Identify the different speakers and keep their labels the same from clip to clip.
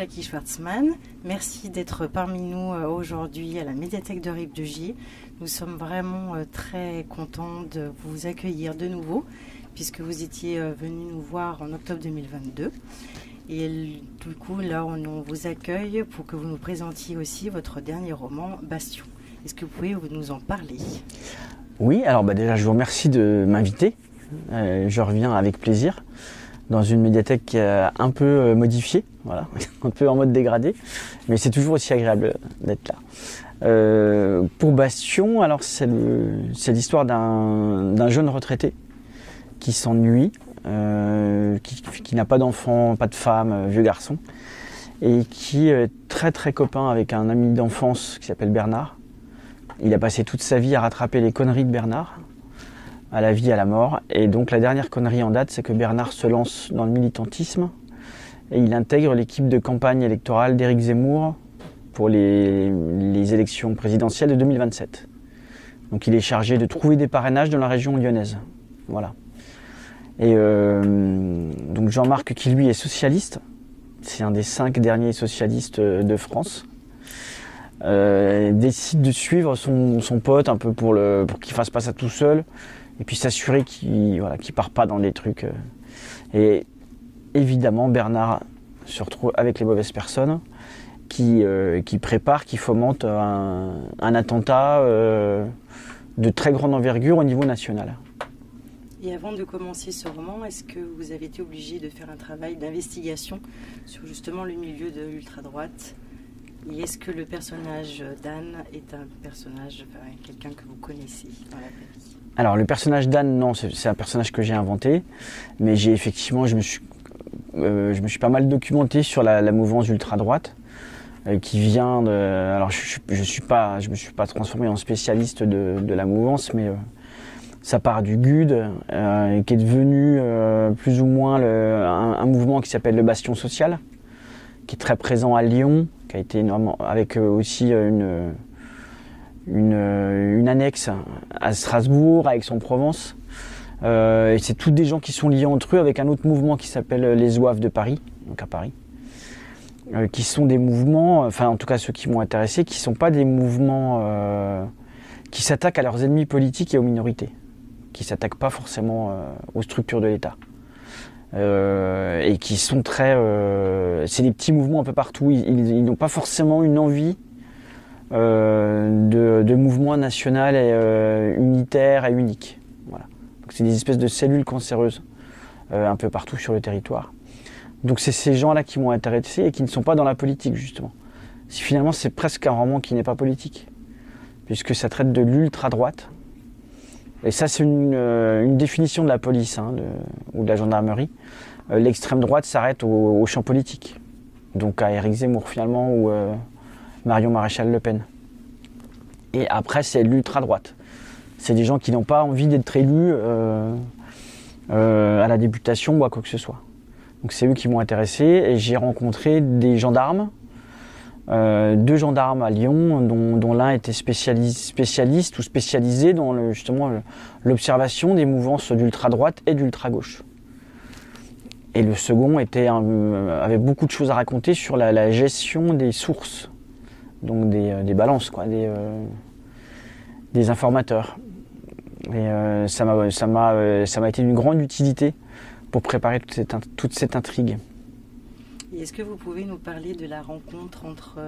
Speaker 1: Jackie Schwartzmann. Merci d'être parmi nous aujourd'hui à la médiathèque de Rive-de-Gier. Nous sommes vraiment très contents de vous accueillir de nouveau, puisque vous étiez venu nous voir en octobre 2022. Et du coup, là, on vous accueille pour que vous nous présentiez aussi votre dernier roman, Bastion. Est-ce que vous pouvez nous en parler ?
Speaker 2: Oui, alors déjà, je vous remercie de m'inviter. Je reviens avec plaisir dans une médiathèque un peu modifiée, voilà, un peu en mode dégradé, mais c'est toujours aussi agréable d'être là. Pour Bastion, alors c'est l'histoire d'un jeune retraité qui s'ennuie, qui n'a pas d'enfant, pas de femme, vieux garçon, et qui est très très copain avec un ami d'enfance qui s'appelle Bernard. Il a passé toute sa vie à rattraper les conneries de Bernard, à la vie, à la mort. Et donc la dernière connerie en date, c'est que Bernard se lance dans le militantisme et il intègre l'équipe de campagne électorale d'Éric Zemmour pour les élections présidentielles de 2027. Donc il est chargé de trouver des parrainages dans la région lyonnaise. Voilà. Et donc Jean-Marc, qui lui est socialiste, c'est un des 5 derniers socialistes de France, décide de suivre son pote un peu pour qu'il fasse pas ça tout seul. Et puis s'assurer qu'il part pas dans des trucs. Et évidemment, Bernard se retrouve avec les mauvaises personnes qui préparent, qui fomentent un attentat de très grande envergure au niveau national.
Speaker 1: Et avant de commencer ce roman, est-ce que vous avez été obligé de faire un travail d'investigation sur justement le milieu de l'ultra-droite ? Et est-ce que le personnage d'Anne est un personnage, quelqu'un que vous connaissez dans la vraie vie ?
Speaker 2: Alors le personnage d'Anne, non, c'est un personnage que j'ai inventé, mais je me suis pas mal documenté sur la mouvance ultra-droite qui vient de. Alors je me suis pas transformé en spécialiste de la mouvance, mais ça part du GUD, qui est devenu plus ou moins un mouvement qui s'appelle le Bastion social, qui est très présent à Lyon, qui a été énormément, avec aussi une annexe à Strasbourg, à Aix-en-Provence. Et c'est tous des gens qui sont liés entre eux avec un autre mouvement qui s'appelle les Zouaves de Paris, donc à Paris, qui sont des mouvements, enfin en tout cas ceux qui m'ont intéressé, qui ne sont pas des mouvements qui s'attaquent à leurs ennemis politiques et aux minorités, qui ne s'attaquent pas forcément aux structures de l'État. Et qui sont très... c'est des petits mouvements un peu partout, ils n'ont pas forcément une envie de mouvement national et unitaire et unique. Voilà. Donc c'est des espèces de cellules cancéreuses un peu partout sur le territoire. Donc c'est ces gens-là qui m'ont intéressé et qui ne sont pas dans la politique justement. Finalement c'est presque un roman qui n'est pas politique, puisque ça traite de l'ultra-droite. Et ça c'est une définition de la police ou de la gendarmerie. L'extrême droite s'arrête au champ politique. Donc à Éric Zemmour finalement ou Marion Maréchal Le Pen. Et après, c'est l'ultra-droite. C'est des gens qui n'ont pas envie d'être élus à la députation ou à quoi que ce soit. Donc c'est eux qui m'ont intéressé et j'ai rencontré des gendarmes, 2 gendarmes à Lyon, dont l'un était spécialiste ou spécialisé dans l'observation des mouvances d'ultra-droite et d'ultra-gauche. Et le second avait beaucoup de choses à raconter sur la gestion des sources. Donc des balances, quoi, des informateurs. Et ça m'a été d'une grande utilité pour préparer toute cette intrigue.
Speaker 1: Et est-ce que vous pouvez nous parler de la rencontre entre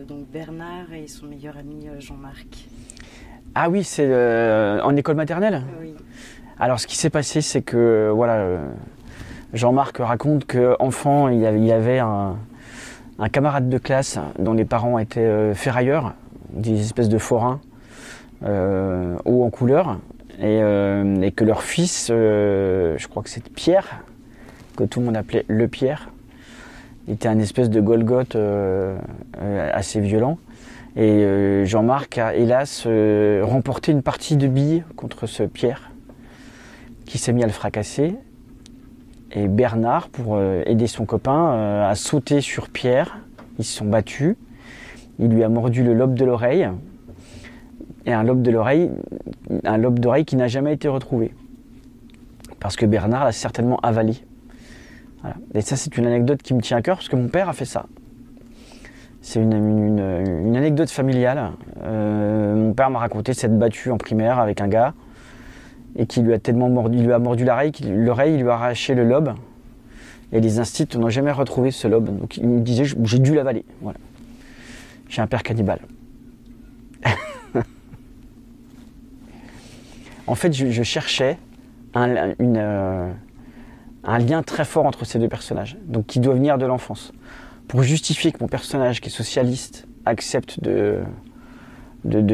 Speaker 1: donc Bernard et son meilleur ami Jean-Marc ?
Speaker 2: Ah oui, c'est en école maternelle ?
Speaker 1: Oui.
Speaker 2: Alors ce qui s'est passé, c'est que Jean-Marc raconte qu'enfant, il y avait un camarade de classe dont les parents étaient ferrailleurs, des espèces de forains hauts en couleur, et que leur fils, je crois que c'est Pierre, que tout le monde appelait le Pierre, était un espèce de Golgoth assez violent. Et Jean-Marc a hélas remporté une partie de billes contre ce Pierre, qui s'est mis à le fracasser. Et Bernard, pour aider son copain, a sauté sur Pierre. Ils se sont battus. Il lui a mordu le lobe de l'oreille. Et un lobe d'oreille qui n'a jamais été retrouvé. Parce que Bernard l'a certainement avalé. Voilà. Et ça, c'est une anecdote qui me tient à cœur parce que mon père a fait ça. C'est une anecdote familiale. Mon père m'a raconté s'être battu en primaire avec un gars et qui lui a tellement mordu, il lui a mordu l'oreille, il lui a arraché le lobe. Et les instituts n'ont jamais retrouvé ce lobe. Donc il me disait, j'ai dû l'avaler. Voilà. J'ai un père cannibale. En fait, je cherchais un lien très fort entre ces deux personnages, donc qui doit venir de l'enfance. Pour justifier que mon personnage, qui est socialiste, accepte de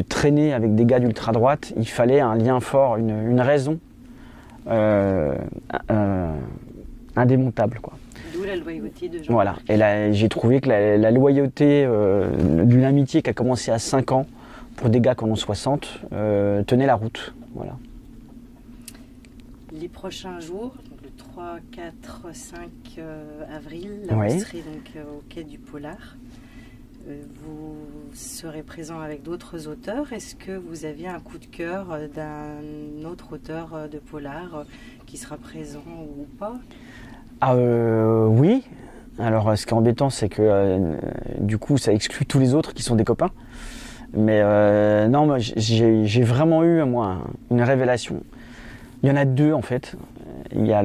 Speaker 2: traîner avec des gars d'ultra-droite, il fallait un lien fort, une raison indémontable, quoi.
Speaker 1: D'où la loyauté de Jean-Marc.
Speaker 2: Voilà, et là j'ai trouvé que la loyauté d'une amitié qui a commencé à 5 ans, pour des gars qui en ont 60, tenait la route. Voilà.
Speaker 1: Les prochains jours, donc le 3, 4, 5 avril,
Speaker 2: Oui.
Speaker 1: vous serez donc au Quai du Polar. Vous serez présent avec d'autres auteurs. Est-ce que vous avez un coup de cœur d'un autre auteur de polar qui sera présent ou pas?
Speaker 2: Oui. Alors ce qui est embêtant, c'est que du coup ça exclut tous les autres qui sont des copains. Mais non, moi j'ai vraiment eu une révélation. Il y en a deux en fait. Il y a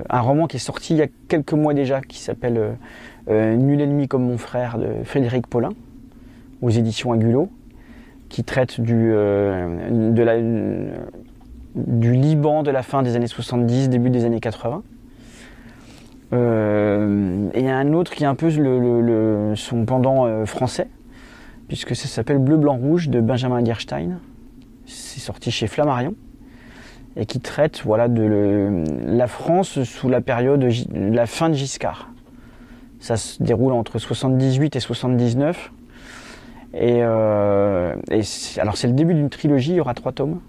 Speaker 2: un roman qui est sorti il y a quelques mois déjà qui s'appelle Nul ennemi comme mon frère de Frédéric Paulin aux éditions Agulot, qui traite du Liban de la fin des années 70, début des années 80. Et il y a un autre qui est un peu son pendant français, puisque ça s'appelle Bleu, Blanc, Rouge de Benjamin Dierstein. C'est sorti chez Flammarion et qui traite de la France sous la période de la fin de Giscard. Ça se déroule entre 78 et 79. Alors c'est le début d'une trilogie, il y aura 3 tomes.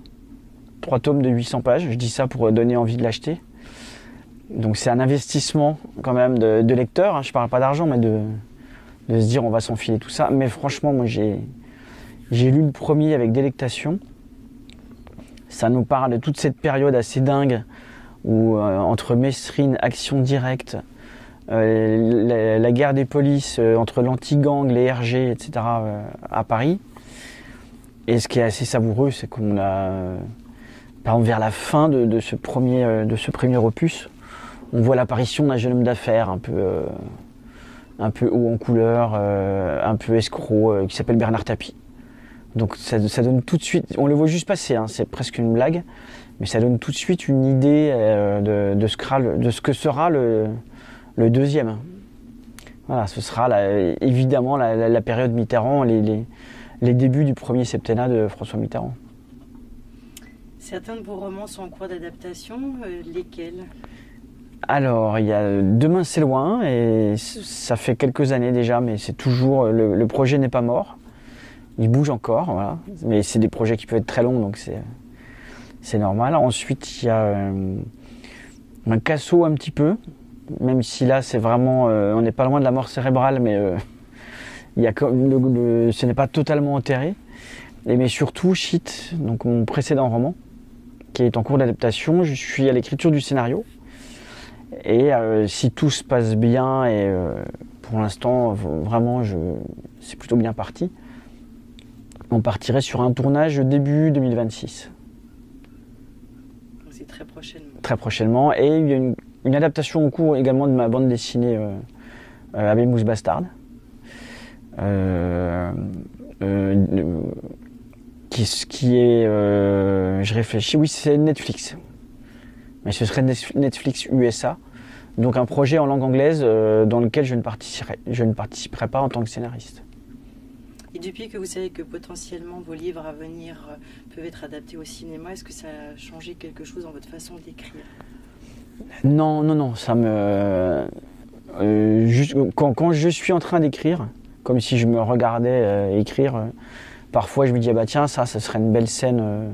Speaker 2: 3 tomes de 800 pages, je dis ça pour donner envie de l'acheter. Donc c'est un investissement quand même de lecteur, hein. Je parle pas d'argent, mais de se dire on va s'enfiler tout ça. Mais franchement, moi j'ai lu le premier avec délectation. Ça nous parle de toute cette période assez dingue où entre Messrine, Action Directe, la guerre des polices entre l'anti-gang, les RG, etc. À Paris. Et ce qui est assez savoureux, c'est qu'on a, par exemple, vers la fin de ce premier opus, on voit l'apparition d'un jeune homme d'affaires un peu haut en couleur, un peu escroc, qui s'appelle Bernard Tapie. Donc ça donne tout de suite, on le voit juste passer, hein, c'est presque une blague, mais ça donne tout de suite une idée de ce que sera le deuxième. Voilà, ce sera évidemment la période Mitterrand, les débuts du premier septennat de François Mitterrand.
Speaker 1: Certains de vos romans sont en cours d'adaptation, lesquels?
Speaker 2: Alors, il y a Demain c'est loin, et ça fait quelques années déjà, mais c'est toujours, le projet n'est pas mort. Il bouge encore, voilà. Mais c'est des projets qui peuvent être très longs, donc c'est normal. Ensuite, il y a un Casso un petit peu, même si là, c'est vraiment, on n'est pas loin de la mort cérébrale, mais il y a ce n'est pas totalement enterré. Mais surtout, Shit, donc mon précédent roman, qui est en cours d'adaptation. Je suis à l'écriture du scénario. Et si tout se passe bien, et pour l'instant, vraiment, c'est plutôt bien parti, on partirait sur un tournage début 2026.
Speaker 1: C'est très prochainement.
Speaker 2: Très prochainement. Et il y a une adaptation en cours également de ma bande dessinée Abbé Mousse Bastarde. Qui est... je réfléchis, oui, c'est Netflix. Mais ce serait Netflix USA. Donc un projet en langue anglaise dans lequel je ne participerai pas en tant que scénariste.
Speaker 1: Et depuis que vous savez que potentiellement vos livres à venir peuvent être adaptés au cinéma, est-ce que ça a changé quelque chose dans votre façon d'écrire?
Speaker 2: Non, ça me... quand je suis en train d'écrire, comme si je me regardais écrire, parfois je me dis, ah bah tiens, ça serait une belle scène,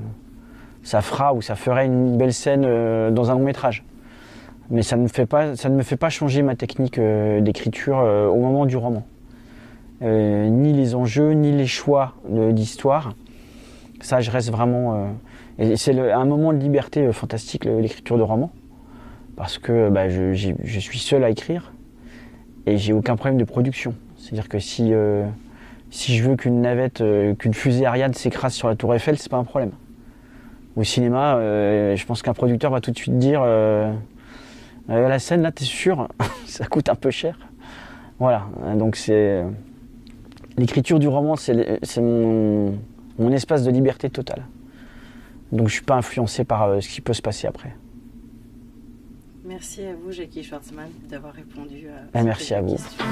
Speaker 2: ça ferait une belle scène dans un long métrage. Mais ça ne me fait pas changer ma technique d'écriture au moment du roman. Ni les enjeux, ni les choix d'histoire. Ça, je reste vraiment... et c'est un moment de liberté fantastique, l'écriture de roman. parce que je suis seul à écrire et j'ai aucun problème de production. C'est-à-dire que si je veux qu'une navette, qu'une fusée Ariane s'écrase sur la Tour Eiffel, c'est pas un problème. Au cinéma, je pense qu'un producteur va tout de suite dire la scène là, t'es sûr, ça coûte un peu cher. Voilà, donc l'écriture du roman, c'est mon espace de liberté totale. Donc je suis pas influencé par ce qui peut se passer après.
Speaker 1: Merci à vous, Jackie Schwartzman, d'avoir répondu à
Speaker 2: merci à vous.
Speaker 1: questions.